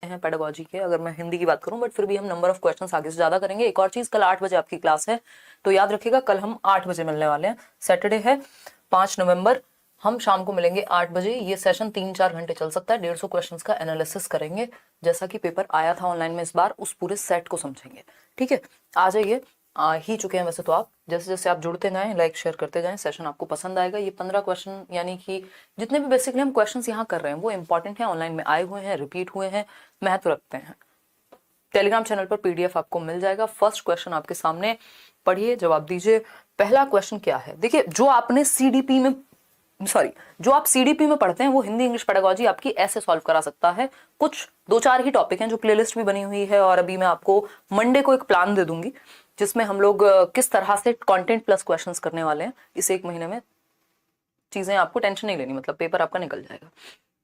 हैं पेडागोजी के, अगर मैं हिंदी की बात करूं, बट फिर भी हम नंबर ऑफ क्वेश्चंस आगे से ज्यादा करेंगे। एक और चीज, कल 8 बजे आपकी क्लास है, तो याद रखिएगा कल हम 8 बजे मिलने वाले हैं। सैटरडे है 5 नवंबर, हम शाम को मिलेंगे 8 बजे। ये सेशन 3-4 घंटे चल सकता है। 150 क्वेश्चंस का एनालिसिस करेंगे, जैसा कि पेपर आया था ऑनलाइन में इस बार, उस पूरे सेट को समझेंगे। ठीक है, आ जाइए, आ ही चुके हैं वैसे तो आप। जैसे जैसे आप जुड़ते जाएं, लाइक शेयर करते जाएं, सेशन आपको पसंद आएगा। ये 15 क्वेश्चन, यानी कि जितने भी बेसिकली हम क्वेश्चंस यहाँ कर रहे हैं वो इंपॉर्टेंट है, ऑनलाइन में आए हुए हैं, रिपीट हुए हैं, महत्व रखते हैं। टेलीग्राम चैनल पर पीडीएफ आपको मिल जाएगा। फर्स्ट क्वेश्चन आपके सामने, पढ़िए, जवाब दीजिए। पहला क्वेश्चन क्या है, देखिए, जो आपने सीडीपी में, सॉरी, जो आप सीडीपी में पढ़ते हैं वो हिंदी इंग्लिश पेडागोजी आपकी ऐसे सॉल्व करा सकता है। कुछ 2-4 ही टॉपिक हैं, जो प्लेलिस्ट भी बनी हुई है, और अभी मैं आपको मंडे को एक प्लान दे दूंगी जिसमें हम लोग किस तरह से कंटेंट प्लस क्वेश्चंस करने वाले हैं। इस 1 महीने में चीजें आपको टेंशन नहीं लेनी, मतलब पेपर आपका निकल जाएगा।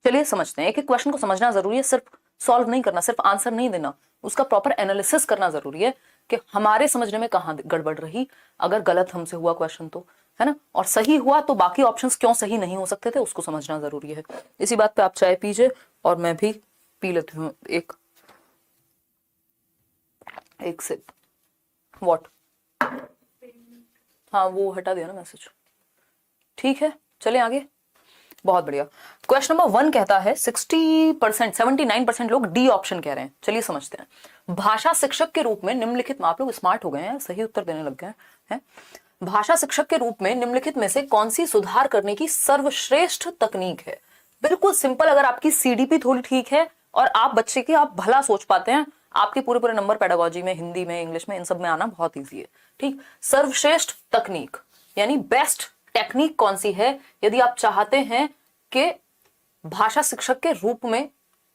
चलिए समझते हैं। एक एक क्वेश्चन को समझना जरूरी है, सिर्फ सॉल्व नहीं करना, सिर्फ आंसर नहीं देना, उसका प्रॉपर एनालिसिस करना जरूरी है कि हमारे समझने में कहाँ गड़बड़ रही, अगर गलत हमसे हुआ क्वेश्चन तो, है ना, और सही हुआ तो बाकी ऑप्शंस क्यों सही नहीं हो सकते थे, उसको समझना जरूरी है। इसी बात पे आप चाय पीजिए और मैं भी पी लेती हूँ एक सिप। व्हाट? हाँ, वो हटा दिया ना मैसेज। ठीक है, चले आगे। बहुत बढ़िया। क्वेश्चन नंबर 1 कहता है 60%, 79% लोग डी ऑप्शन कह रहे हैं। चलिए समझते हैं। भाषा शिक्षक के रूप में निम्नलिखित में, आप लोग स्मार्ट हो गए हैं, सही उत्तर देने लग गए हैं। भाषा शिक्षक के रूप में निम्नलिखित में से कौन सी सुधार करने की सर्वश्रेष्ठ तकनीक है? बिल्कुल सिंपल। अगर आपकी सीडीपी थोड़ी ठीक है और आप बच्चे की आप भला सोच पाते हैं, आपके पूरे पूरे नंबर पेडागोजी में, हिंदी में, इंग्लिश में, इन सब में आना बहुत ईजी है। ठीक, सर्वश्रेष्ठ तकनीक यानी बेस्ट टेक्निक कौन सी है यदि आप चाहते हैं कि भाषा शिक्षक के रूप में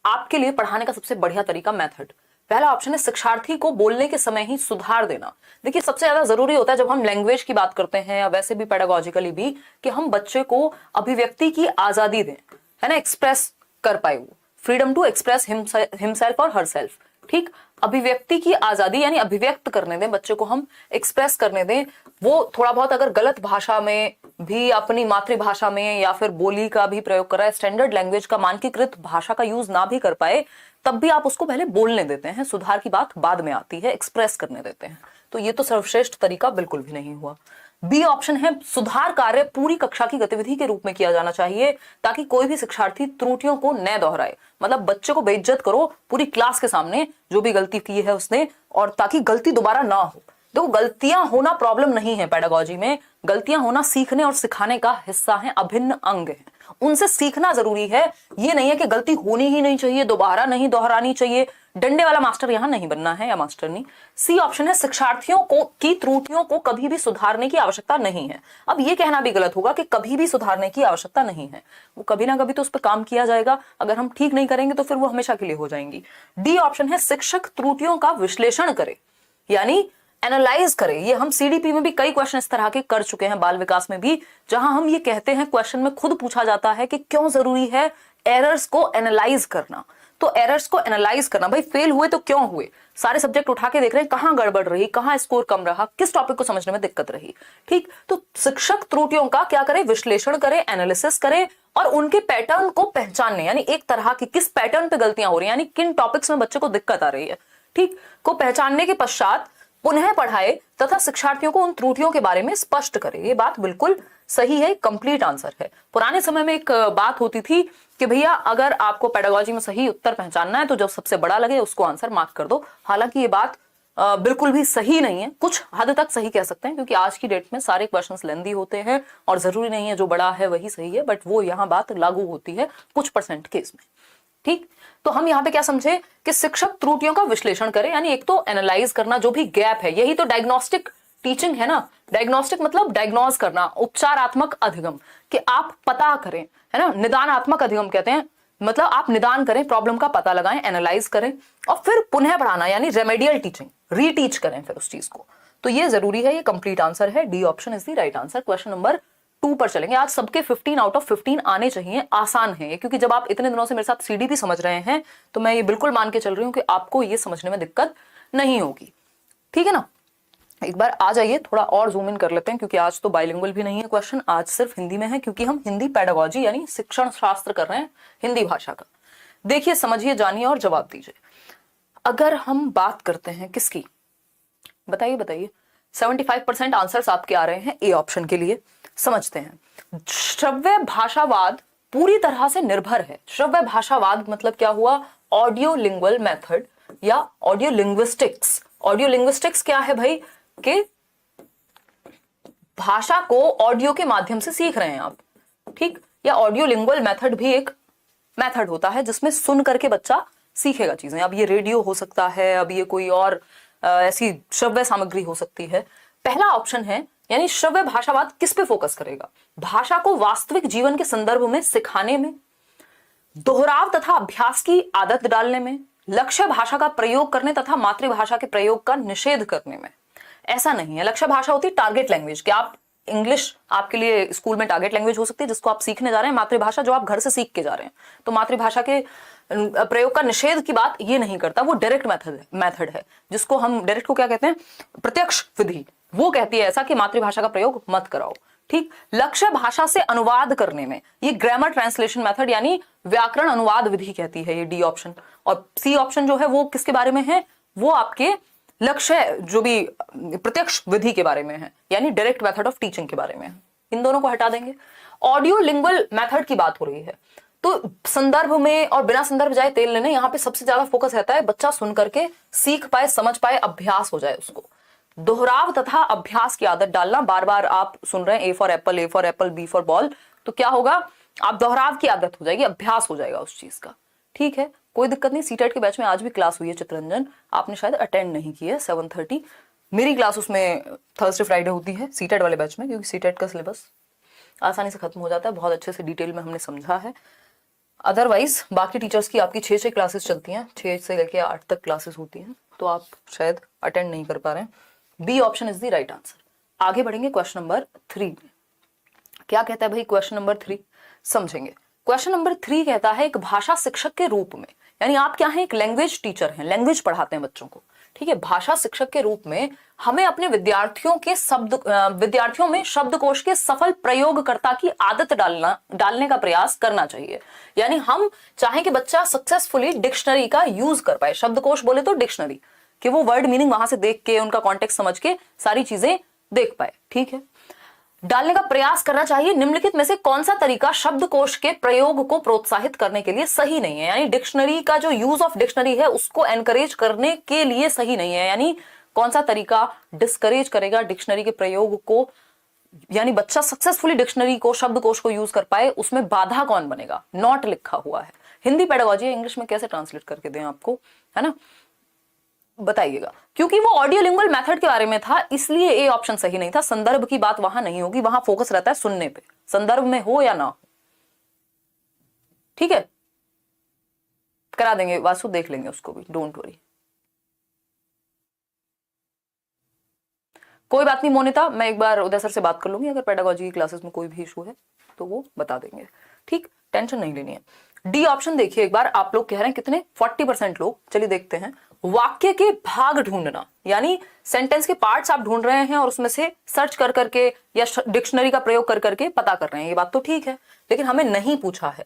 आपके लिए पढ़ाने का सबसे बढ़िया तरीका, मेथड। पहला ऑप्शन है शिक्षार्थी को बोलने के समय ही सुधार देना। देखिए, सबसे ज्यादा जरूरी होता है जब हम लैंग्वेज की बात करते हैं या वैसे भी पेडागोजिकली भी, कि हम बच्चे को अभिव्यक्ति की आजादी दें, है ना, एक्सप्रेस कर पाए, वो फ्रीडम टू एक्सप्रेस हिमसेल्फ और हरसेल्फ। ठीक, अभिव्यक्ति की आजादी यानी अभिव्यक्त करने दें बच्चे को, हम एक्सप्रेस करने दें। वो थोड़ा बहुत अगर गलत भाषा में भी, अपनी मातृभाषा में या फिर बोली का भी प्रयोग कर रहा है, स्टैंडर्ड लैंग्वेज का, मानकीकृत भाषा का यूज ना भी कर पाए, तब भी आप उसको पहले बोलने देते हैं। सुधार की बात बाद में आती है, एक्सप्रेस करने देते हैं। तो ये तो सर्वश्रेष्ठ तरीका बिल्कुल भी नहीं हुआ। बी ऑप्शन है सुधार कार्य पूरी कक्षा की गतिविधि के रूप में किया जाना चाहिए, ताकि कोई भी शिक्षार्थी त्रुटियों को न दोहराए। मतलब बच्चे को बेइज्जत करो पूरी क्लास के सामने, जो भी गलती की है उसने, और ताकि गलती दोबारा ना हो। देखो, गलतियां होना प्रॉब्लम नहीं है पेडागोजी में, गलतियां होना सीखने और सिखाने का हिस्सा है, अभिन्न अंग है। उनसे सीखना जरूरी है। ये नहीं है कि गलती होनी ही नहीं चाहिए, दोबारा नहीं दोहरानी चाहिए। डंडे वाला मास्टर यहां नहीं बनना है, या मास्टर नहीं। सी ऑप्शन है शिक्षार्थियों को की त्रुटियों को कभी भी सुधारने की आवश्यकता नहीं है। अब ये कहना भी गलत होगा कि कभी भी सुधारने की आवश्यकता नहीं है, वो कभी ना कभी तो उस पर काम किया जाएगा। अगर हम ठीक नहीं करेंगे तो फिर वो हमेशा के लिए हो जाएंगी। डी ऑप्शन है शिक्षक त्रुटियों का विश्लेषण करे, यानी एनालाइज करें। ये हम सीडीपी में भी कई क्वेश्चन इस तरह के कर चुके हैं, बाल विकास में भी, जहां हम ये कहते हैं, क्वेश्चन में खुद पूछा जाता है कि क्यों जरूरी है एरर्स को एनालाइज करना। तो एरर्स को एनालाइज करना, भाई फेल हुए तो क्यों हुए, सारे सब्जेक्ट उठा के देख रहे हैं, कहां गड़बड़ रही, कहां स्कोर कम रहा, किस टॉपिक को समझने में दिक्कत रही। ठीक, तो शिक्षक त्रुटियों का क्या करे, विश्लेषण करे, एनालिसिस करे, और उनके पैटर्न को पहचानने, यानी एक तरह की किस पैटर्न पे गलतियां हो रही है, यानी किन टॉपिक्स में बच्चे को दिक्कत आ रही है, ठीक, को पहचानने के पश्चात पुनः पढ़ाए तथा शिक्षार्थियों को उन त्रुटियों के बारे में स्पष्ट करे। ये बात बिल्कुल सही है, कंप्लीट आंसर है। पुराने समय में एक बात होती थी कि भैया अगर आपको पेडागोजी में सही उत्तर पहचानना है तो जो सबसे बड़ा लगे उसको आंसर मार्क कर दो। हालांकि ये बात बिल्कुल भी सही नहीं है, कुछ हद तक सही कह सकते हैं, क्योंकि आज की डेट में सारे क्वेश्चंस लेंदी होते हैं और जरूरी नहीं है जो बड़ा है वही सही है, बट वो यहाँ बात लागू होती है कुछ परसेंट केस में। ठीक, तो हम यहाँ पे क्या समझे कि शिक्षक त्रुटियों का विश्लेषण करें, यानी एक तो एनालाइज करना जो भी गैप है, यही तो डायग्नोस्टिक टीचिंग है ना। डायग्नोस्टिक मतलब डायग्नोज करना, उपचारात्मक अधिगम, कि आप पता करें, है ना, निदानात्मक अधिगम कहते हैं, मतलब आप निदान करें, प्रॉब्लम का पता लगाएं, एनालाइज करें, और फिर पुनः पढ़ाना, यानी रेमेडियल टीचिंग, रीटीच करें फिर उस चीज को। तो ये जरूरी है, ये कंप्लीट आंसर है, D option is the right answer. Question number 2 पर चलेंगे। आज सबके 15 आउट ऑफ 15 आने चाहिए, आसान है ये, क्योंकि जब आप इतने दिनों से मेरे साथ सीडीपी समझ रहे हैं तो मैं ये बिल्कुल मान के चल रही हूँ कि आपको ये समझने में दिक्कत नहीं होगी। ठीक है ना, एक बार आ जाइए, थोड़ा और जूम इन कर लेते हैं, क्योंकि आज तो बाइलिंगुअल भी नहीं है क्वेश्चन, आज सिर्फ हिंदी में है, क्योंकि हम हिंदी पेडागोजी यानी शिक्षण शास्त्र कर रहे हैं हिंदी भाषा का। देखिए, समझिए, जानिए और जवाब दीजिए। अगर हम बात करते हैं किसकी, बताइए बताइए, 75% आंसर्स आपके आ रहे हैं ए ऑप्शन के लिए। समझते हैं। श्रव्य भाषावाद पूरी तरह से निर्भर है। श्रव्य भाषावाद मतलब क्या हुआ? ऑडियो लिंगुअल मेथड या ऑडियो लिंग्विस्टिक्स। ऑडियो लिंग्विस्टिक्स क्या है भाई? कि भाषा को ऑडियो के माध्यम से सीख रहे हैं आप, ठीक? या ऑडियो लिंगुअल मेथड भी एक मेथड होता है जिसमें सुन करके बच्चा सीखेगा चीजें। अब ये रेडियो हो सकता है, अब ये कोई और ऐसी श्रव्य सामग्री हो सकती है। पहला ऑप्शन है, यानी श्रव्य भाषावाद किस पे फोकस करेगा? भाषा को वास्तविक जीवन के संदर्भ में सिखाने में, दोहराव तथा अभ्यास की आदत डालने में, लक्ष्य भाषा का प्रयोग करने तथा मातृभाषा के प्रयोग का निषेध करने में। ऐसा नहीं है। लक्ष्य भाषा होती है टारगेट लैंग्वेज, कि आप इंग्लिश आपके लिए स्कूल में टारगेट लैंग्वेज हो सकती है जिसको आप सीखने जा रहे हैं। मातृभाषा जो आप घर से सीख के जा रहे हैं, तो मातृभाषा के प्रयोग का निषेध की बात ये नहीं करता। वो डायरेक्ट मेथड है जिसको हम डायरेक्ट को क्या कहते हैं? प्रत्यक्ष विधि। वो कहती है ऐसा कि मातृभाषा का प्रयोग मत कराओ, ठीक? लक्ष्य भाषा से अनुवाद करने में, ये ग्रामर ट्रांसलेशन मेथड यानी व्याकरण अनुवाद विधि कहती है, ये डी ऑप्शन। और सी ऑप्शन जो है वो किसके बारे में है? वो आपके लक्ष्य जो भी प्रत्यक्ष विधि के बारे में है, यानी डायरेक्ट मेथड ऑफ टीचिंग के बारे में है। इन दोनों को हटा देंगे। ऑडियो लिंगुअल मेथड की बात हो रही है, तो संदर्भ में और बिना संदर्भ जाए तेल लेने, यहाँ पे सबसे ज्यादा फोकस रहता है बच्चा सुन करके सीख पाए, समझ पाए, अभ्यास हो जाए उसको। दोहराव तथा अभ्यास की आदत डालना, बार बार आप सुन रहे हैं A for apple, B for ball, तो क्या होगा? आप दोहराव की आदत हो जाएगी, अभ्यास हो जाएगा उस चीज का, ठीक है? कोई दिक्कत नहीं। सीटेट के बैच में आज भी क्लास हुई है चित्ररंजन, आपने शायद अटेंड नहीं की है। 7:30 मेरी क्लास उसमें थर्सडे फ्राइडे होती है सीटेट वाले बैच में, क्योंकि सीटेट का सिलेबस आसानी से खत्म हो जाता है, बहुत अच्छे से डिटेल में हमने समझा है। अदरवाइज बाकी टीचर्स की आपकी 6 क्लासेस चलती हैं, 6 से लेकर 8 तक क्लासेस होती हैं, तो आप शायद अटेंड नहीं कर पा रहे हैं। B option is the right answer. आगे बढ़ेंगे क्वेश्चन नंबर 3। क्या कहता है भाई क्वेश्चन नंबर 3? समझेंगे। क्वेश्चन नंबर 3 कहता है, एक भाषा शिक्षक के रूप में, यानी आप क्या हैं? एक लैंग्वेज टीचर हैं, लैंग्वेज पढ़ाते हैं बच्चों को, ठीक है? भाषा शिक्षक के रूप में हमें अपने विद्यार्थियों में शब्दकोश के सफल प्रयोगकर्ता की आदत डालने का प्रयास करना चाहिए। यानी हम चाहें कि बच्चा सक्सेसफुली डिक्शनरी का यूज कर पाए। शब्दकोश बोले तो डिक्शनरी, कि वो वर्ड मीनिंग वहां से देख के, उनका कॉन्टेक्स्ट समझ के सारी चीजें देख पाए, ठीक है? डालने का प्रयास करना चाहिए। निम्नलिखित में से कौन सा तरीका शब्दकोश के प्रयोग को प्रोत्साहित करने के लिए सही नहीं है? यानी डिक्शनरी का जो यूज ऑफ डिक्शनरी है उसको एनकरेज करने के लिए सही नहीं है। यानी कौन सा तरीका डिस्करेज करेगा डिक्शनरी के प्रयोग को, यानी बच्चा सक्सेसफुली डिक्शनरी को, शब्दकोश को यूज कर पाए, उसमें बाधा कौन बनेगा? नॉट लिखा हुआ है। हिंदी पेडागोजी है, इंग्लिश में कैसे ट्रांसलेट करके दें आपको, है ना? बताइएगा। क्योंकि वो ऑडियो लिंगुअल मेथड के बारे में था, इसलिए ए ऑप्शन सही नहीं था। संदर्भ की बात वहां नहीं होगी, वहां फोकस रहता है सुनने पे, संदर्भ में हो या ना हो, ठीक है? करा देंगे वासु, देख लेंगे उसको भी, डोंट वरी। कोई बात नहीं मोनिता, मैं एक बार उदय सर से बात कर लूंगी, अगर पेडागोजी की क्लासेस में कोई भी इशू है तो वो बता देंगे, ठीक? टेंशन नहीं लेनी है। डी ऑप्शन देखिए एक बार, आप लोग कह रहे हैं कितने? 40% लोग। चलिए देखते हैं। वाक्य के भाग ढूंढना, यानी सेंटेंस के पार्ट्स आप ढूंढ रहे हैं और उसमें से सर्च कर करके या डिक्शनरी का प्रयोग कर करके पता कर रहे हैं, ये बात तो ठीक है, लेकिन हमें नहीं पूछा है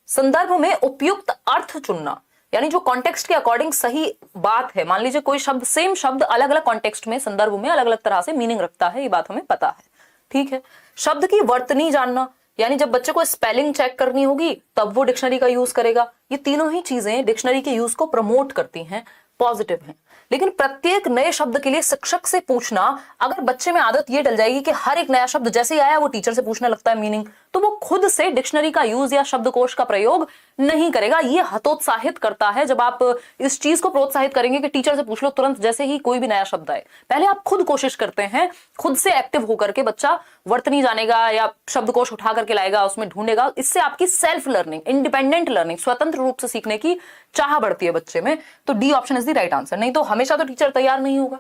संदर्भ में उपयुक्त अर्थ चुनना, यानी जो कॉन्टेक्स्ट के अकॉर्डिंग सही बात है। मान लीजिए कोई शब्द, सेम शब्द अलग अलग कॉन्टेक्स्ट में, संदर्भ में अलग अलग तरह से मीनिंग रखता है, ये बात हमें पता है, ठीक है? शब्द की वर्तनी जानना, यानी जब बच्चे को स्पेलिंग चेक करनी होगी तब वो डिक्शनरी का यूज करेगा। ये तीनों ही चीजें डिक्शनरी के यूज को प्रमोट करती हैं, पॉजिटिव हैं। लेकिन प्रत्येक नए शब्द के लिए शिक्षक से पूछना, अगर बच्चे में आदत ये डल जाएगी कि हर एक नया शब्द जैसे ही आया वो टीचर से पूछने लगता है मीनिंग, तो वो खुद से डिक्शनरी का यूज या शब्दकोश का प्रयोग नहीं करेगा। ये हतोत्साहित करता है। जब आप इस चीज को प्रोत्साहित करेंगे कि टीचर से पूछ लो तुरंत जैसे ही कोई भी नया शब्द आए, पहले आप खुद कोशिश करते हैं, खुद से एक्टिव होकर के बच्चा वर्तनी जानेगा या शब्दकोश उठा करके लाएगा, उसमें ढूंढेगा। इससे आपकी सेल्फ लर्निंग, इंडिपेंडेंट लर्निंग, स्वतंत्र रूप से सीखने की चाह बढ़ती है बच्चे में। तो D option is the right answer. नहीं तो हमेशा तो टीचर तैयार नहीं होगा,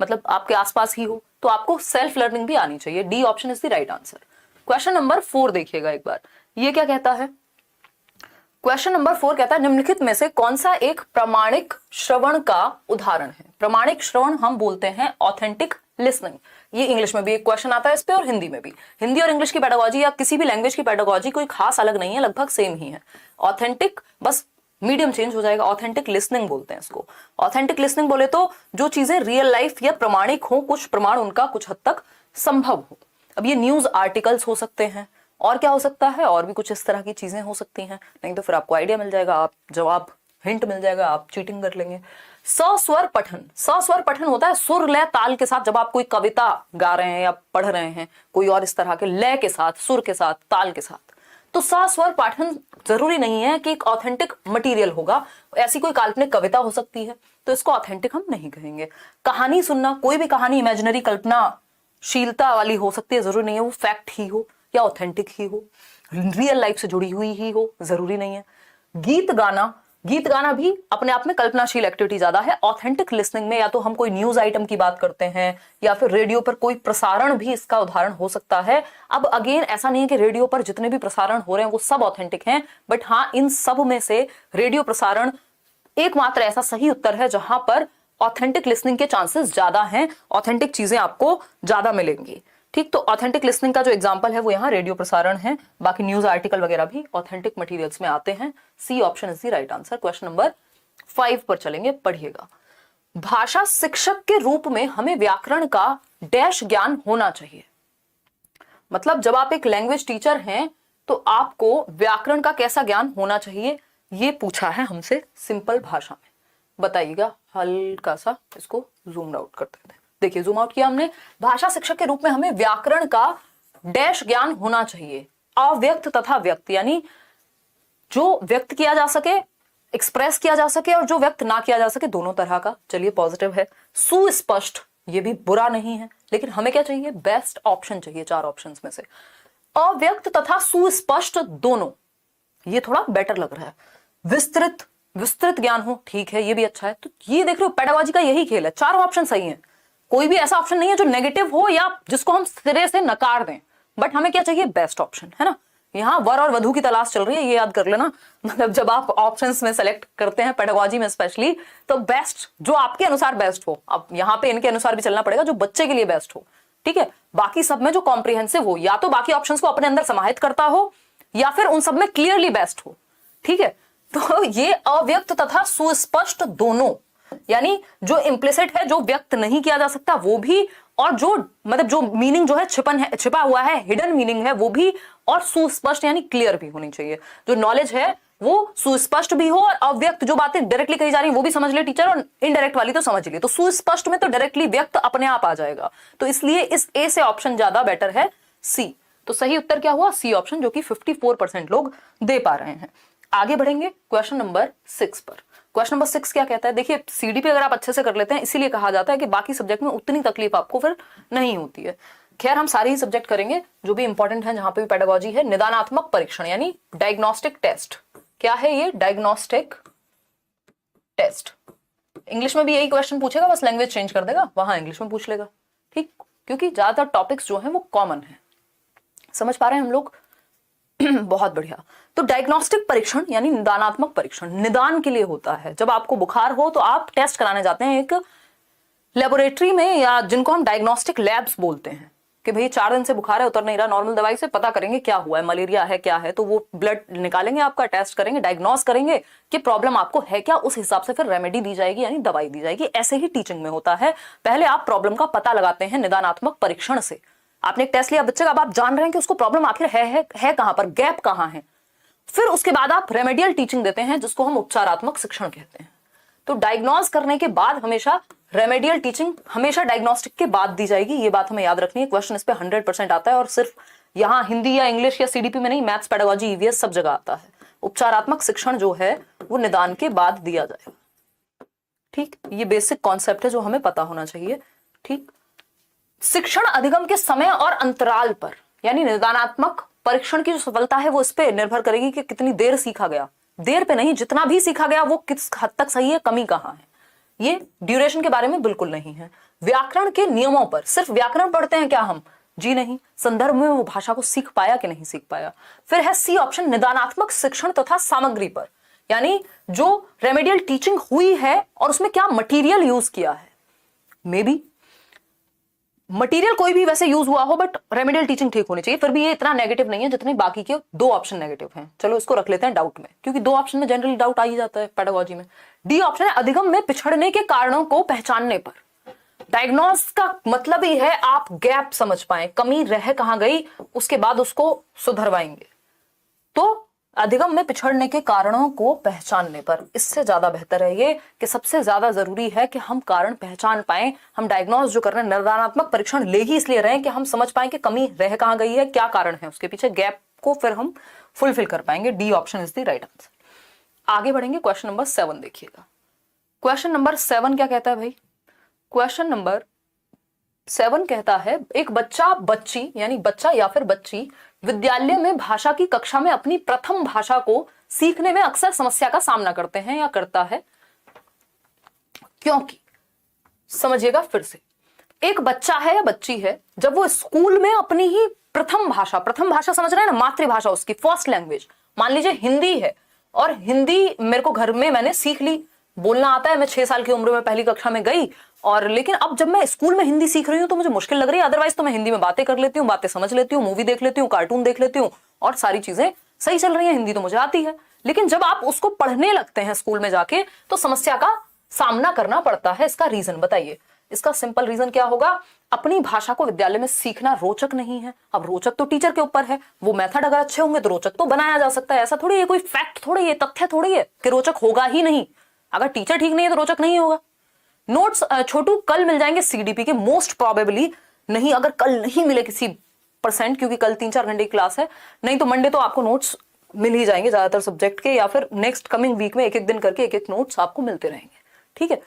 मतलब आपके आसपास ही हो, तो आपको सेल्फ लर्निंग भी आनी चाहिए। D option is the right answer. Question number 4 देखिएगा एक बार, ये क्या कहता है? क्वेश्चन नंबर 4 कहता है, निम्नलिखित में से कौन सा एक प्रामाणिक श्रवण का उदाहरण है? प्रामाणिक श्रवण हम बोलते हैं ऑथेंटिक लिसनिंग। ये इंग्लिश में भी एक क्वेश्चन आता है इस पे और हिंदी में भी। हिंदी और इंग्लिश की पेडागोजी या किसी भी लैंग्वेज की पेडागोजी कोई खास अलग नहीं है, लगभग सेम ही है। ऑथेंटिक बस मीडियम चेंज हो जाएगा। ऑथेंटिक लिसनिंग बोलते हैं इसको। ऑथेंटिक लिसनिंग बोले तो जो चीजें रियल लाइफ या प्रमाणिक हो, कुछ प्रमाण उनका कुछ हद तक संभव हो। अब ये न्यूज आर्टिकल्स हो सकते हैं, और क्या हो सकता है, और भी कुछ इस तरह की चीजें हो सकती हैं। नहीं तो फिर आपको आइडिया मिल जाएगा, आप जवाब हिंट मिल जाएगा, आप चीटिंग कर लेंगे। सस्वर पठन, सस्वर पठन होता है सुर लय ताल के साथ। जब आप कोई कविता गा रहे हैं या पढ़ रहे हैं कोई और इस तरह के लय के साथ, सुर के साथ, ताल के साथ, तो सस्वर पाठन जरूरी नहीं है कि एक ऑथेंटिक मटेरियल होगा। ऐसी कोई काल्पनिक कविता हो सकती है, तो इसको ऑथेंटिक हम नहीं कहेंगे। कहानी सुनना, कोई भी कहानी इमेजिनरी कल्पनाशीलता वाली हो सकती है, जरूरी नहीं है वो फैक्ट ही हो या ऑथेंटिक ही हो, रियल लाइफ से जुड़ी हुई ही हो, जरूरी नहीं है। गीत गाना, गीत गाना भी अपने आप में कल्पनाशील एक्टिविटी ज्यादा है। ऑथेंटिक लिसनिंग में या तो हम कोई न्यूज आइटम की बात करते हैं या फिर रेडियो पर कोई प्रसारण भी इसका उदाहरण हो सकता है। अब अगेन ऐसा नहीं है कि रेडियो पर जितने भी प्रसारण हो रहे हैं वो सब ऑथेंटिक हैं, बट हाँ, इन सब में से रेडियो प्रसारण एकमात्र ऐसा सही उत्तर है जहां पर ऑथेंटिक लिसनिंग के चांसेस ज्यादा हैं, ऑथेंटिक चीजें आपको ज्यादा मिलेंगी। ठीक, तो ऑथेंटिक लिसनिंग का जो एग्जांपल है वो यहाँ रेडियो प्रसारण है। बाकी न्यूज आर्टिकल वगैरह भी ऑथेंटिक मटेरियल्स में आते हैं। C option is the right answer. Question number 5 पर चलेंगे, पढ़िएगा। भाषा शिक्षक के रूप में हमें व्याकरण का डैश ज्ञान होना चाहिए। मतलब जब आप एक लैंग्वेज टीचर हैं तो आपको व्याकरण का कैसा ज्ञान होना चाहिए, ये पूछा है हमसे सिंपल भाषा में। बताइएगा, हल्का सा इसको जूम आउट करते हैं। देखिए, जूम आउट किया हमने। भाषा शिक्षक के रूप में हमें व्याकरण का डैश ज्ञान होना चाहिए। अव्यक्त तथा व्यक्त, यानी जो व्यक्त किया जा सके, एक्सप्रेस किया जा सके, और जो व्यक्त ना किया जा सके, दोनों तरह का। चलिए, पॉजिटिव है। सुस्पष्ट, ये भी बुरा नहीं है, लेकिन हमें क्या चाहिए, बेस्ट ऑप्शन चाहिए 4 ऑप्शंस में से। अव्यक्त तथा सुस्पष्ट दोनों, ये थोड़ा बेटर लग रहा है। विस्तृत, विस्तृत ज्ञान हो, ठीक है, ये भी अच्छा है। तो ये देख रहे हो, पेडागोजी का यही खेल है, 4 ऑप्शन सही है। कोई भी ऐसा ऑप्शन नहीं है जो नेगेटिव हो या जिसको हम सिरे से नकार दें, बट हमें क्या चाहिए, बेस्ट ऑप्शन, है ना। यहाँ वर और वधू की तलाश चल रही है, ये याद कर लेना। मतलब जब आप ऑप्शंस में सेलेक्ट करते हैं पेडागोजी में स्पेशली, तो बेस्ट जो आपके अनुसार बेस्ट हो। अब यहाँ पे इनके अनुसार भी चलना पड़ेगा, जो बच्चे के लिए बेस्ट हो, ठीक है। बाकी सब में जो कॉम्प्रिहेंसिव हो, या तो बाकी ऑप्शंस को अपने अंदर समाहित करता हो या फिर उन सब में क्लियरली बेस्ट हो, ठीक है। तो ये अव्यक्त तथा सुस्पष्ट दोनों, यानी जो इम्प्लिसिट है, जो व्यक्त नहीं किया जा सकता वो भी, और जो मतलब जो मीनिंग जो है छिपा हुआ है, हिडन मीनिंग है वो भी, और सुस्पष्ट यानी क्लियर भी होनी चाहिए। जो नॉलेज है वो सुस्पष्ट भी हो, और अव्यक्त जो बातें डायरेक्टली कही जा रही है वो भी समझ ले टीचर, और इनडायरेक्ट वाली तो समझ लिए। तो सुस्पष्ट में तो डायरेक्टली व्यक्त अपने आप आ जाएगा, तो इसलिए इस ए से ऑप्शन ज्यादा बेटर है, सी। तो सही उत्तर क्या हुआ, सी ऑप्शन, जो कि 54% लोग दे पा रहे हैं। आगे बढ़ेंगे क्वेश्चन नंबर 6 पर। क्वेश्चन नंबर 6 क्या कहता है, देखिए सीडीपी अगर आप अच्छे से कर लेते हैं, इसीलिए कहा जाता है कि बाकी सब्जेक्ट में उतनी तकलीफ आपको फिर नहीं होती है। खैर, हम सारे ही सब्जेक्ट करेंगे जो भी इंपॉर्टेंट है, जहां पे भी पेडागोजी है। निदानात्मक परीक्षण यानी डायग्नोस्टिक टेस्ट, क्या है ये, डायग्नोस्टिक टेस्ट। इंग्लिश में भी यही क्वेश्चन पूछेगा, बस लैंग्वेज चेंज कर देगा, वहां इंग्लिश में पूछ लेगा, ठीक, क्योंकि ज्यादातर टॉपिक्स जो है वो कॉमन है। समझ पा रहे हैं हम लोग? बहुत बढ़िया। तो डायग्नोस्टिक परीक्षण यानी निदानात्मक परीक्षण निदान के लिए होता है। जब आपको बुखार हो तो आप टेस्ट कराने जाते हैं एक लेबोरेटरी में, या जिनको हम डायग्नोस्टिक लैब्स बोलते हैं, कि भाई 4 दिन से बुखार है, उतर नहीं रहा, नॉर्मल दवाई से पता करेंगे क्या हुआ है, मलेरिया है क्या है, तो वो ब्लड निकालेंगे, आपका टेस्ट करेंगे, डायग्नोस करेंगे कि प्रॉब्लम आपको है क्या, उस हिसाब से फिर रेमेडी दी जाएगी यानी दवाई दी जाएगी। ऐसे ही टीचिंग में होता है, पहले आप प्रॉब्लम का पता लगाते हैं निदानात्मक परीक्षण से। आपने एक टेस्ट लिया बच्चे का, अब आप जान रहे हैं कि उसको प्रॉब्लम आखिर है कहां पर, गैप कहां है, फिर उसके बाद आप रेमेडियल टीचिंग देते हैं, जिसको हम उपचारात्मक शिक्षण कहते हैं। तो डायग्नोज करने के बाद हमेशा रेमेडियल टीचिंग हमेशा डायग्नोस्टिक के बाद दी जाएगी, ये बात हमें याद रखनी है। क्वेश्चन इस पे 100% आता है, और सिर्फ यहाँ हिंदी या इंग्लिश या सीडीपी में नहीं, मैथ्स, पेडागोजी, ईवीएस सब जगह आता है। उपचारात्मक शिक्षण जो है वो निदान के बाद दिया जाएगा, ठीक। ये बेसिक कॉन्सेप्ट है जो हमें पता होना चाहिए, ठीक। शिक्षण अधिगम के समय और अंतराल पर, यानी निदानात्मक परीक्षण की जो सफलता है वो इस पे निर्भर करेगी कि कितनी देर सीखा गया। देर पे नहीं, जितना भी सीखा गया वो किस हद तक सही है, कमी कहां है, ये ड्यूरेशन के बारे में बिल्कुल नहीं है। व्याकरण के नियमों पर, सिर्फ व्याकरण पढ़ते हैं क्या हम, जी नहीं, संदर्भ में वो भाषा को सीख पाया कि नहीं सीख पाया। फिर है सी ऑप्शन, निदानात्मक शिक्षण तथा सामग्री पर, यानी जो रेमेडियल टीचिंग हुई है और उसमें क्या मटीरियल यूज किया है। मे बी मटेरियल कोई भी वैसे यूज हुआ हो बट रेमेडियल टीचिंग ठीक होनी चाहिए, फिर भी ये इतना नेगेटिव नहीं है जितने बाकी के 2 ऑप्शन नेगेटिव हैं। चलो इसको रख लेते हैं डाउट में, क्योंकि 2 ऑप्शन में जनरली डाउट आ ही जाता है पेडागोजी में। डी ऑप्शन है अधिगम में पिछड़ने के कारणों को पहचानने पर। डायग्नोस का मतलब ही है आप गैप समझ पाए, कमी रह कहां गई, उसके बाद उसको सुधरवाएंगे। तो अधिगम में पिछड़ने के कारणों को पहचानने पर, इससे ज्यादा बेहतर है ये कि सबसे ज्यादा जरूरी है कि हम कारण पहचान पाए। हम डायग्नोस जो कर रहे हैं, निर्धारणात्मक परीक्षण ले ही इसलिए रहे हैं कि हम समझ पाए कि कमी रह कहां गई है, क्या कारण है उसके पीछे, गैप को फिर हम फुलफिल कर पाएंगे। D option is the right answer. आगे बढ़ेंगे, क्वेश्चन नंबर 7 देखिएगा। क्वेश्चन नंबर 7 क्या कहता है भाई? क्वेश्चन नंबर 7 कहता है एक बच्चा बच्ची यानी बच्चा या फिर बच्ची विद्यालय में भाषा की कक्षा में अपनी प्रथम भाषा को सीखने में अक्सर समस्या का सामना करते हैं या करता है, क्योंकि समझिएगा फिर से, एक बच्चा है या बच्ची है, जब वो स्कूल में अपनी ही प्रथम भाषा समझ रहे हैं ना, मातृभाषा उसकी फर्स्ट लैंग्वेज, मान लीजिए हिंदी है, और हिंदी मेरे को घर में मैंने सीख ली, बोलना आता है, मैं 6 साल की उम्र में पहली कक्षा में गई, और लेकिन अब जब मैं स्कूल में हिंदी सीख रही हूं तो मुझे मुश्किल लग रही है। अदरवाइज तो मैं हिंदी में बातें कर लेती हूँ, बातें समझ लेती हूँ, मूवी देख लेती हूँ, कार्टून देख लेती हूँ, और सारी चीजें सही चल रही है, हिंदी तो मुझे आती है। लेकिन जब आप उसको पढ़ने लगते हैं स्कूल में जाके तो समस्या का सामना करना पड़ता है। इसका रीजन बताइए। इसका सिंपल रीजन क्या होगा? अपनी भाषा को विद्यालय में सीखना रोचक नहीं है। अब रोचक तो टीचर के ऊपर है, वो मेथड अगर अच्छे होंगे तो रोचक तो बनाया जा सकता है। ऐसा थोड़ी है, कोई फैक्ट थोड़ी है, तथ्य थोड़ी है कि रोचक होगा ही नहीं। अगर टीचर ठीक नहीं है तो रोचक नहीं होगा। नोट्स छोटू कल मिल जाएंगे सीडीपी के, मोस्ट प्रोबेबली नहीं, अगर कल नहीं मिले किसी %, क्योंकि कल 3-4 घंटे की क्लास है, नहीं तो मंडे तो आपको नोट्स मिल ही जाएंगे ज्यादातर सब्जेक्ट के, या फिर नेक्स्ट कमिंग वीक में एक एक दिन करके एक एक नोट्स आपको मिलते रहेंगे। ठीक है,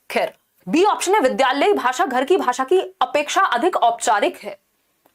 खैर बी ऑप्शन है विद्यालय भाषा घर की भाषा की अपेक्षा अधिक औपचारिक है।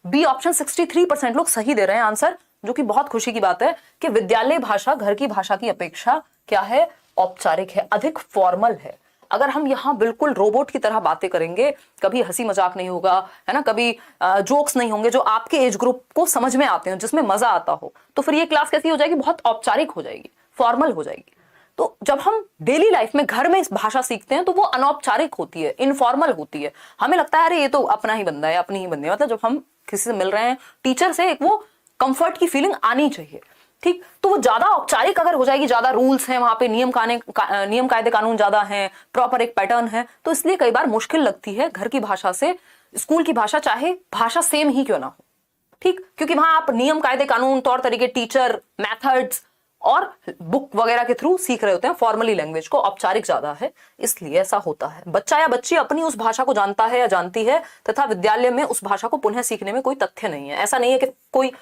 बी ऑप्शन 63% लोग सही दे रहे हैं आंसर, जो कि बहुत खुशी की बात है कि विद्यालय भाषा घर की भाषा की अपेक्षा क्या है? औपचारिक है, अधिक फॉर्मल है। अगर हम यहाँ बिल्कुल रोबोट की तरह बातें करेंगे, कभी हंसी मजाक नहीं होगा, है ना, कभी जोक्स नहीं होंगे जो आपके एज ग्रुप को समझ में आते हैं, जिसमें मजा आता हो, तो फिर ये क्लास कैसी हो जाएगी? बहुत औपचारिक हो जाएगी, फॉर्मल हो जाएगी। तो जब हम डेली लाइफ में घर में इस भाषा सीखते हैं तो वो अनौपचारिक होती है, इनफॉर्मल होती है। हमें लगता है अरे ये तो अपना ही बंदा है, अपनी ही बंदी है। मतलब जब हम किसी से मिल रहे हैं, टीचर से, एक वो कंफर्ट की फीलिंग आनी चाहिए। ठीक, तो वो ज्यादा औपचारिक अगर हो जाएगी, ज्यादा रूल्स हैं वहां पे, नियम कायदे कानून ज्यादा हैं, प्रॉपर एक पैटर्न है, तो इसलिए कई बार मुश्किल लगती है घर की भाषा से स्कूल की भाषा, चाहे भाषा सेम ही क्यों ना हो। ठीक, क्योंकि वहां आप नियम कायदे कानून, तौर तरीके, टीचर, मेथड्स और बुक वगैरह के थ्रू सीख रहे होते हैं, फॉर्मली लैंग्वेज को, औपचारिक ज्यादा है, इसलिए ऐसा होता है। बच्चा या बच्ची अपनी उस भाषा को जानता है या जानती है, तथा विद्यालय में उस भाषा को पुनः सीखने में कोई तथ्य नहीं है। ऐसा नहीं है कि कोई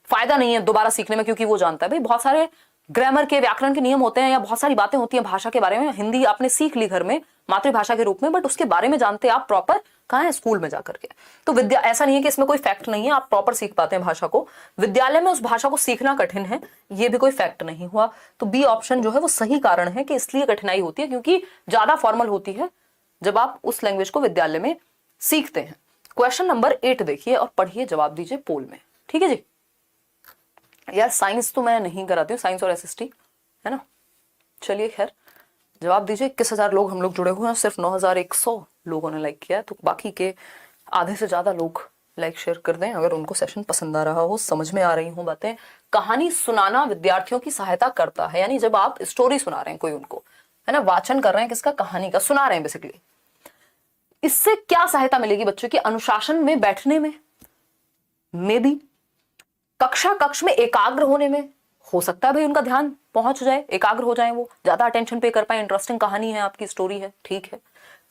फायदा नहीं है दोबारा सीखने में क्योंकि वो जानता है। भाई बहुत सारे ग्रामर के, व्याकरण के नियम होते हैं, या बहुत सारी बातें होती हैं भाषा के बारे में। हिंदी आपने सीख ली घर में मातृभाषा के रूप में, बट उसके बारे में जानते आप प्रॉपर कहाँ है? स्कूल में जाकर के। तो विद्या, ऐसा नहीं है कि इसमें कोई फैक्ट नहीं है, आप प्रॉपर सीख पाते हैं भाषा को। विद्यालय में उस भाषा को सीखना कठिन है, ये भी कोई फैक्ट नहीं हुआ। तो बी ऑप्शन जो है वो सही कारण है कि इसलिए कठिनाई होती है क्योंकि ज्यादा फॉर्मल होती है जब आप उस लैंग्वेज को विद्यालय में सीखते हैं। क्वेश्चन नंबर 8 देखिए और पढ़िए, जवाब दीजिए पोल में। ठीक है जी। यार साइंस तो मैं नहीं कराती हूँ, साइंस और एसएसटी, है ना। चलिए खैर जवाब दीजिए। 21,000 लोग हम लोग जुड़े हुए हैं, सिर्फ 9,100 लोगों ने लाइक किया है, तो बाकी के आधे से ज्यादा लोग लाइक शेयर कर दें अगर उनको सेशन पसंद आ रहा हो, समझ में आ रही हो बातें। कहानी सुनाना विद्यार्थियों की सहायता करता है, यानी जब आप स्टोरी सुना रहे हैं कोई उनको, है ना, वाचन कर रहे हैं किसका? कहानी का, सुना रहे हैं बेसिकली, इससे क्या सहायता मिलेगी बच्चों की? अनुशासन में बैठने में, मे बी कक्ष में एकाग्र होने में, हो सकता है भाई उनका ध्यान पहुंच जाए, एकाग्र हो जाए, वो ज्यादा अटेंशन पे कर पाए, इंटरेस्टिंग कहानी है, आपकी स्टोरी है, ठीक है।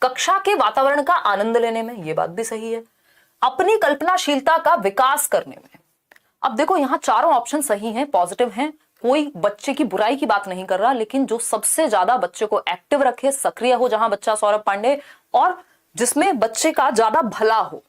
कक्षा के वातावरण का आनंद लेने में, ये बात भी सही है। अपनी कल्पनाशीलता का विकास करने में। अब देखो यहाँ चारों ऑप्शन सही हैं, पॉजिटिव हैं, कोई बच्चे की बुराई की बात नहीं कर रहा, लेकिन जो सबसे ज्यादा बच्चे को एक्टिव रखे, सक्रिय हो, जहां बच्चा सौरभ पांडे, और जिसमें बच्चे का ज्यादा भला हो,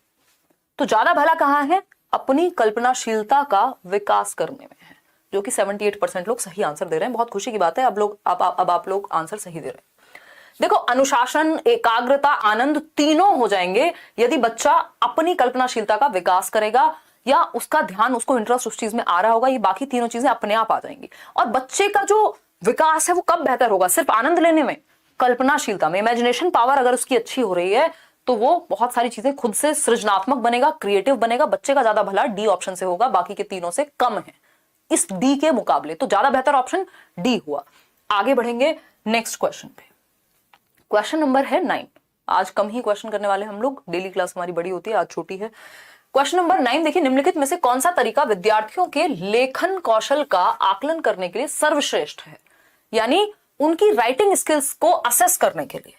तो ज्यादा भला कहां है? अपनी कल्पनाशीलता का विकास करने में है, जो कि 78% लोग सही आंसर दे रहे हैं। बहुत खुशी की बात है, अब आप लोग आंसर सही दे रहे हैं। देखो अनुशासन, एकाग्रता, आनंद तीनों हो जाएंगे यदि बच्चा अपनी कल्पनाशीलता का विकास करेगा, या उसका ध्यान, उसको इंटरेस्ट उस चीज में आ रहा होगा। ये बाकी तीनों चीजें अपने आप आ जाएंगी। और बच्चे का जो विकास है वो कब बेहतर होगा? सिर्फ आनंद लेने में, कल्पनाशीलता में, इमेजिनेशन पावर अगर उसकी अच्छी हो रही है तो वो बहुत सारी चीजें खुद से सृजनात्मक बनेगा, क्रिएटिव बनेगा, बच्चे का ज्यादा भला डी ऑप्शन से होगा, बाकी के तीनों से कम है इस डी के मुकाबले, तो ज्यादा बेहतर ऑप्शन डी हुआ। आगे बढ़ेंगे नेक्स्ट क्वेश्चन पे। क्वेश्चन नंबर है 9। आज कम ही क्वेश्चन करने वाले हम लोग, डेली क्लास हमारी बड़ी होती है, आज छोटी है। क्वेश्चन नंबर 9 देखिए, निम्नलिखित में से कौन सा तरीका विद्यार्थियों के लेखन कौशल का आकलन करने के लिए सर्वश्रेष्ठ है? यानी उनकी राइटिंग स्किल्स को असेस करने के लिए,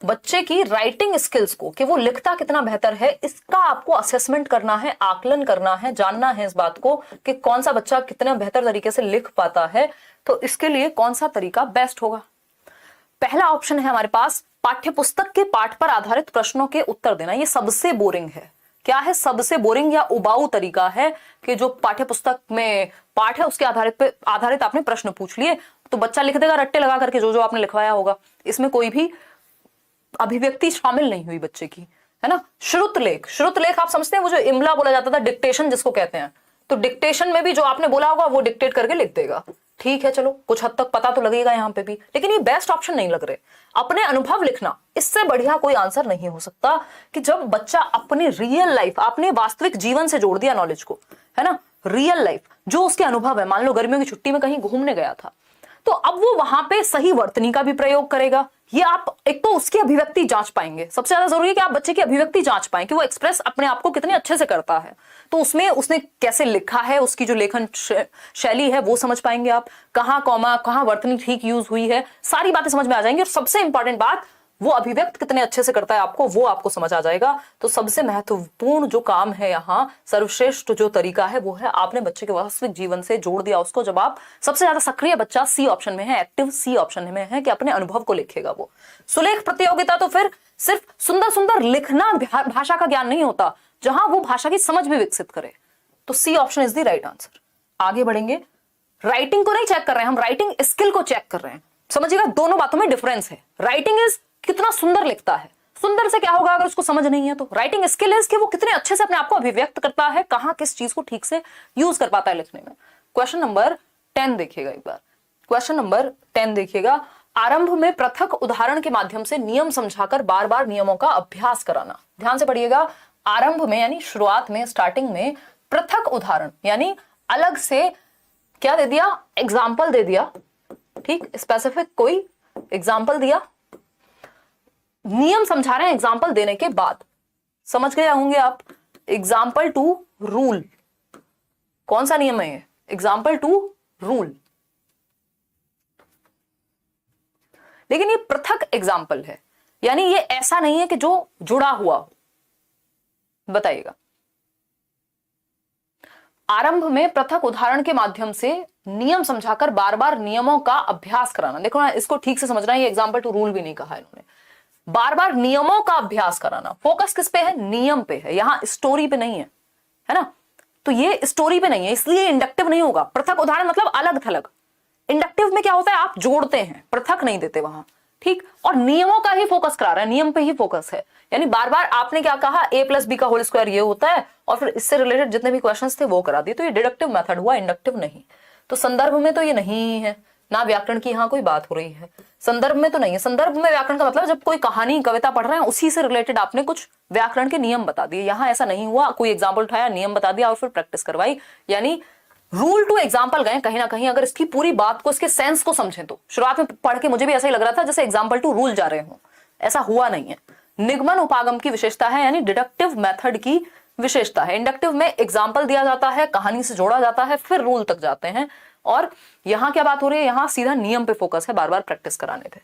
बच्चे की राइटिंग स्किल्स को कि वो लिखता कितना बेहतर है, इसका आपको असेसमेंट करना है, आकलन करना है, जानना है इस बात को कि कौन सा बच्चा कितना बेहतर तरीके से लिख पाता है। तो इसके लिए कौन सा तरीका बेस्ट होगा? पहला ऑप्शन है हमारे पास, पाठ्यपुस्तक के पाठ पर आधारित प्रश्नों के उत्तर देना। ये सबसे बोरिंग है। क्या है? सबसे बोरिंग या उबाऊ तरीका है कि जो पाठ्यपुस्तक में पाठ है उसके आधारित आपने प्रश्न पूछ लिए, तो बच्चा लिख देगा रट्टे लगा करके जो जो आपने लिखवाया होगा। इसमें कोई भी अभिव्यक्ति शामिल नहीं हुई बच्चे की, है ना। श्रुत लेख आप समझते हैं, वो जो इमला बोला जाता था, डिक्टेशन जिसको कहते हैं, तो डिक्टेशन में भी जो आपने बोला होगा वो डिक्टेट करके लिख देगा। ठीक है, चलो कुछ हद तक पता तो लगेगा यहाँ पे भी, लेकिन ये बेस्ट ऑप्शन नहीं लग रहे। अपने अनुभव लिखना, इससे बढ़िया कोई आंसर नहीं हो सकता कि जब बच्चा अपनी रियल लाइफ, आपने वास्तविक जीवन से जोड़ दिया नॉलेज को, है ना। रियल लाइफ जो उसके अनुभव है, मान लो गर्मियों की छुट्टी में कहीं घूमने गया था, तो अब वो वहां पे सही वर्तनी का भी प्रयोग करेगा। ये आप एक तो उसकी अभिव्यक्ति जांच पाएंगे, सबसे ज्यादा जरूरी है कि आप बच्चे की अभिव्यक्ति जांच पाएं कि वो एक्सप्रेस अपने आप को कितने अच्छे से करता है, तो उसमें उसने कैसे लिखा है, उसकी जो लेखन शैली है वो समझ पाएंगे आप, कहाँ कॉमा, कहाँ वर्तनी ठीक यूज हुई है, सारी बातें समझ में आ जाएंगी। और सबसे इंपॉर्टेंट बात, वो अभिव्यक्त कितने अच्छे से करता है आपको, वो आपको समझ आ जाएगा। तो सबसे महत्वपूर्ण जो काम है यहाँ, सर्वश्रेष्ठ जो तरीका है वो है आपने बच्चे के वास्तविक जीवन से जोड़ दिया उसको। जब आप सबसे ज्यादा सक्रिय बच्चा सी ऑप्शन में है, एक्टिव सी ऑप्शन में है कि अपने अनुभव को लिखेगा वो। सुलेख प्रतियोगिता तो फिर सिर्फ सुंदर सुंदर लिखना भाषा का ज्ञान नहीं होता, जहां वो भाषा की समझ भी विकसित करे। तो C option is the right answer. आगे बढ़ेंगे, राइटिंग को नहीं चेक कर रहे हैं हम, राइटिंग स्किल को चेक कर रहे हैं। समझिएगा, दोनों बातों में डिफरेंस है। राइटिंग इज कितना सुंदर लिखता है, सुंदर से क्या होगा अगर उसको समझ नहीं है तो। राइटिंग स्किल इज कि वो कितने अच्छे से अपने आप को अभिव्यक्त करता है, कहां किस चीज को ठीक से यूज कर पाता है लिखने में। क्वेश्चन नंबर 10 देखिएगा एक बार। क्वेश्चन नंबर 10 देखिएगा, आरंभ में पृथक उदाहरण के माध्यम से नियम समझाकर बार बार नियमों का अभ्यास कराना। ध्यान से पढ़िएगा, आरंभ में यानी शुरुआत में, स्टार्टिंग में पृथक उदाहरण यानी अलग से क्या दे दिया, एग्जाम्पल दे दिया, ठीक, स्पेसिफिक कोई एग्जाम्पल दिया, नियम समझा रहे हैं एग्जाम्पल देने के बाद। समझ गए होंगे आप, एग्जाम्पल टू रूल, कौन सा नियम है ये, एग्जाम्पल टू रूल। लेकिन ये पृथक एग्जाम्पल है, यानी ये ऐसा नहीं है कि जो जुड़ा हुआ हो। बताइएगा, आरंभ में पृथक उदाहरण के माध्यम से नियम समझाकर बार बार नियमों का अभ्यास कराना। देखो ना, इसको ठीक से समझना है, ये एग्जाम्पल टू रूल भी नहीं कहा इन्होंने, बार बार नियमों का अभ्यास कराना। फोकस किस पे है, नियम पे है, यहां स्टोरी पे नहीं है ना। तो ये स्टोरी पे नहीं है, इसलिए इंडक्टिव नहीं होगा। पृथक उदाहरण मतलब अलग थलग, इंडक्टिव में क्या होता है, आप जोड़ते हैं, पृथक नहीं देते वहां, ठीक। और नियमों का ही फोकस करा रहा है, नियम पे ही फोकस है, यानी बार बार आपने क्या कहा, a + b का होल स्क्वायर ये होता है, और फिर इससे रिलेटेड जितने भी क्वेश्चंस थे वो करा दिए। तो ये डिडक्टिव मेथड हुआ, इंडक्टिव नहीं। तो संदर्भ में तो ये नहीं है ना, व्याकरण की यहाँ कोई बात हो रही है, संदर्भ में तो नहीं है। संदर्भ में व्याकरण का मतलब जब कोई कहानी कविता पढ़ रहे हैं उसी से रिलेटेड आपने कुछ व्याकरण के नियम बता दिए। यहाँ ऐसा नहीं हुआ, कोई एग्जाम्पल उठाया, नियम बता दिया और फिर प्रैक्टिस करवाई। यानी रूल टू एग्जाम्पल गए कहीं ना कहीं, अगर इसकी पूरी बात को, इसके सेंस को समझें तो। शुरुआत में पढ़ के मुझे भी ऐसा ही लग रहा था जैसे एग्जाम्पल टू रूल जा रहे हो, ऐसा हुआ नहीं है। निगमन उपागम की विशेषता है, यानी डिडक्टिव मेथड की विशेषता है। इंडक्टिव में एग्जाम्पल दिया जाता है, कहानी से जोड़ा जाता है, फिर रूल तक जाते हैं। और यहां क्या बात हो रही है, यहां सीधा नियम पे फोकस है, बार बार प्रैक्टिस कराने पे।